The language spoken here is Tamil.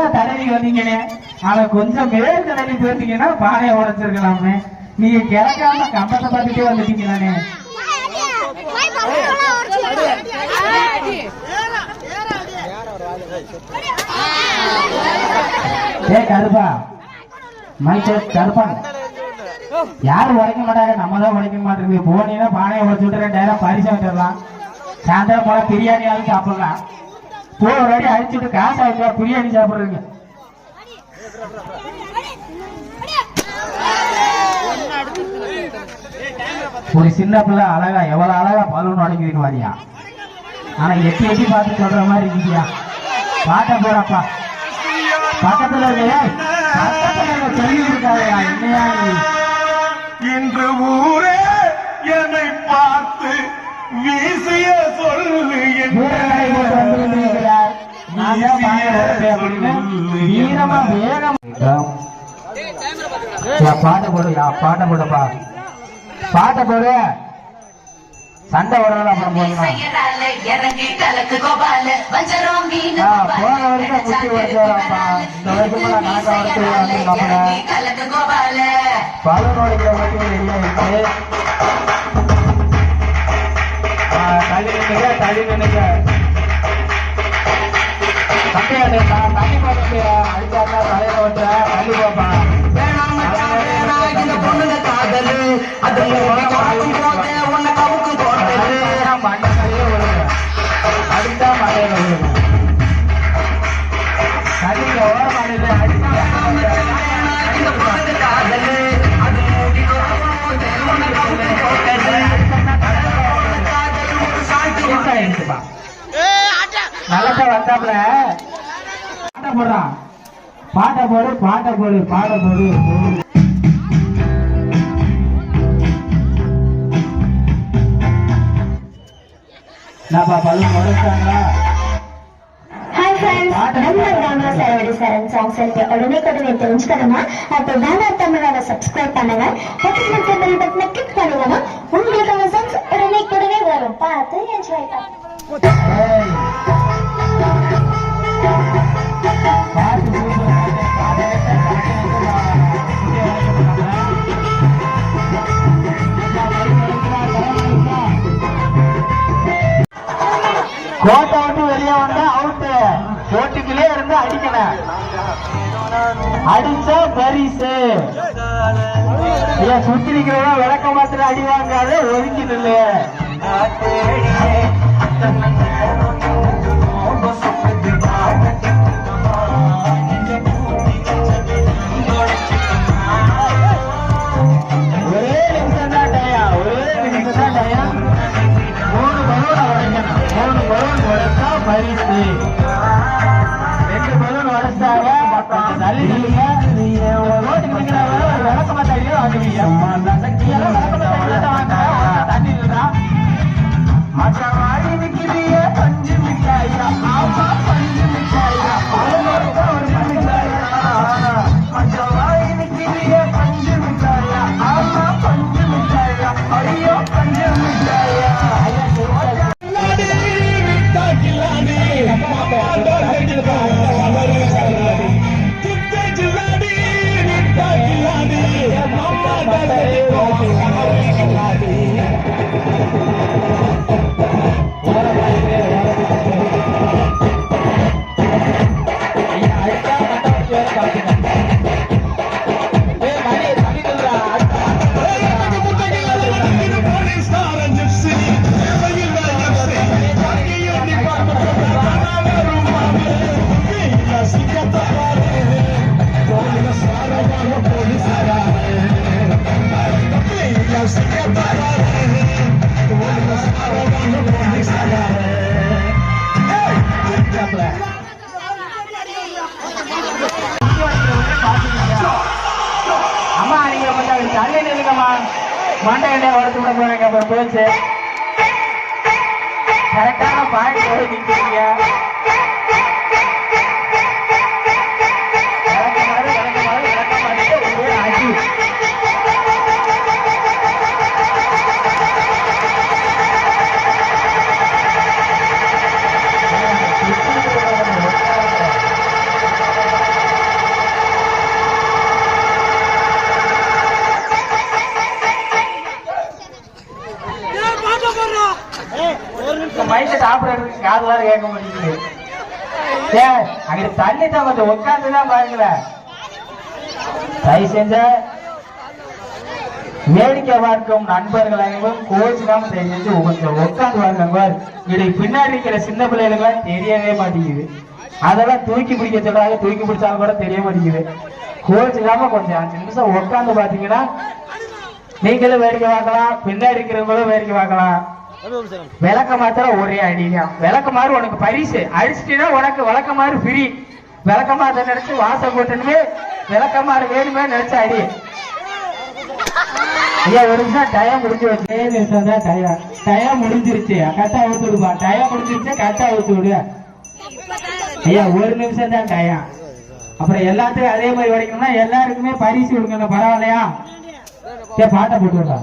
இப்பதான் தடவி வந்தீங்கன்னு ஆனா கொஞ்சம் மேல் தடவி போயிருந்தீங்கன்னா பானையை உடைச்சிருக்கலாமே. நீங்க கிழக்காம கம்பத்தை பார்த்துட்டே வந்துட்டீங்க நானே. கருப்பா மைசே கருப்பா யாரும் உடைக்க மாட்டாங்க, நம்ம தான் உடைக்க மாட்டேங்குது. போனீங்கன்னா பானையை உடைச்சு விட்டு 2000 பரிசு வந்துடலாம். சாயந்தரம் போல பிரியாணியாவது சாப்பிடலாம். போன ஒரு அடி அடிச்சுட்டு காசு ஆயிடுவா பிரியாணி சாப்பிடுறீங்க. ஒரு சின்ன பிள்ளை அழகா எவ்வளவு அழகா பலூன் உடைக்கிறீங்க வாரியா. ஆனா எட்டி எட்டி பார்த்து சொல்ற மாதிரி இருக்கியா. பாட்ட போறப்பா பக்கத்துல சொல்லி இருக்காயா என்னையா இன்று ஊரே என்னை பார்த்து வீசிய சொல்லு வீரமா வேகம் பாட்ட போடுயா பாட்ட போடப்பா பாட்ட போடு. சண்டை வரல அப்புறம் போன வருஷம் குட்டி வருஷம்ப்பா. இந்த வருஷம் கணக்கா வருஷம் பலனோட மட்டும் வெளியே இருக்கு. தள்ளி நினைக்க தள்ளி நினைக்க தம்பியா தண்ணி பார்த்து அடிச்சாக்கா தலையில வச்ச தள்ளி போப்பா. பொண்ணுங்க காதல் அது உன்னை கவுக்கு மண்டையே வருங்க அடித்தா மண்டையில வருங்க தண்ணியில ஓர மாநில நல்ல வந்தாப்புல பாட்ட போடுறான். பாட்ட போடு பாட்ட போடு பாட போடு. உடனே தெரிஞ்சுக்கணுமா? அப்போ தமிழோட சப்ஸ்கிரைப் பண்ணுங்க. கிளிக் பண்ணுங்கன்னா உங்களுக்கான சாங்ஸ் உடனே வரும். பார்த்து என்ஜாய் பண்ணுங்க. கோட்டை விட்டு வெளியே வந்தா அவுட்டு. கோட்டுக்குள்ளே இருந்து அடிக்கணும். அடிச்சா பரிசு. சுத்தி நிக்கிறவங்க விளக்க மாத்திர அடி வாங்காத ஒதுக்கி நில்லு. ஒரே நிமிஷம் தான் டயா, ஒரே நிமிஷம் தான் டயா. 3 பலூன் உடைக்கணும். 3 பலூன் உடைச்சா பரிசு. 2 பலூன் உடைச்சாங்க. தள்ளி நில்லுங்க. ரோட்டுக்கு நிற்கிறவங்க விளக்க மாட்டாடியோ வாங்குவீங்க. விளக்க மாட்டாடி வாங்க தண்ணி நின்றா மச்சவாடி நிற்கிறிய பஞ்சு மிட்டாயா. ஆமா பஞ்சு மிட்டாயா. ஒரு மிட்டாயா மச்சவாடி நிற்கிறிய பஞ்சு மிட்டாயா. ஆமா பஞ்சு மிட்டாயா. ஐயோ பஞ்சு மிட்டாயா. அம்மா நீங்க கொஞ்சம் தள்ளி நில்லுங்கம்மா. மண்டை எண்ணெய் உடச்சு விட போறீங்க. அப்புறம் போச்சு கரெக்டான பாயிண்ட் போய் நிற்கிறீங்க. எனக்கு காது வர கேட்க மாட்டேங்குது. ஏன் அங்க தண்ணி தான் கொஞ்சம் உட்காந்துதான் பாருங்களேன். தயவு செஞ்ச வேடிக்கை பார்க்கும் நண்பர்கள் அனைவரும் கோச்சுக்காம தெரிஞ்சு கொஞ்சம் உட்காந்து வாங்க. இதுக்கு பின்னாடி இருக்கிற சின்ன பிள்ளைகளுக்கு தெரியவே மாட்டேங்குது. அதெல்லாம் தூக்கி பிடிக்க சொல்றாங்க, தூக்கி பிடிச்சாலும் கூட தெரிய மாட்டேங்குது. கோச்சுக்காம கொஞ்சம் 5 நிமிஷம் உட்காந்து பாத்தீங்கன்னா நீங்களும் வேடிக்கை பார்க்கலாம், பின்னாடி இருக்கிறவங்களும் வேடிக்கை பார்க்கலாம். விளக்க மாத்திரம் ஒரே அடிதான். விளக்க மாதிரி உனக்கு பரிசு அடிச்சிட்டீங்கன்னா உனக்கு விளக்க மாதிரி ஃப்ரீ. விளக்க மாதிரி நினைச்சு வாசல் போட்டுன்னு விளக்க மாதிரி வேணுமே நினைச்சு அடி. ஐயா ஒரு நிமிஷம் டயம் முடிஞ்சு வச்சு நிமிஷம் தான் டயம் முடிஞ்சிருச்சு. கரெக்டா ஊத்து விடுப்பா. டயம் முடிஞ்சிருச்சு, கரெக்டா ஊத்து விடு. ஐயா 1 நிமிஷம் தான் டயம். அப்புறம் எல்லாத்துக்கும் அதே மாதிரி வரைக்கணும்னா எல்லாருக்குமே பரிசு கொடுக்கணும். பரவாயில்லையா? பாட்டை போட்டு விடா.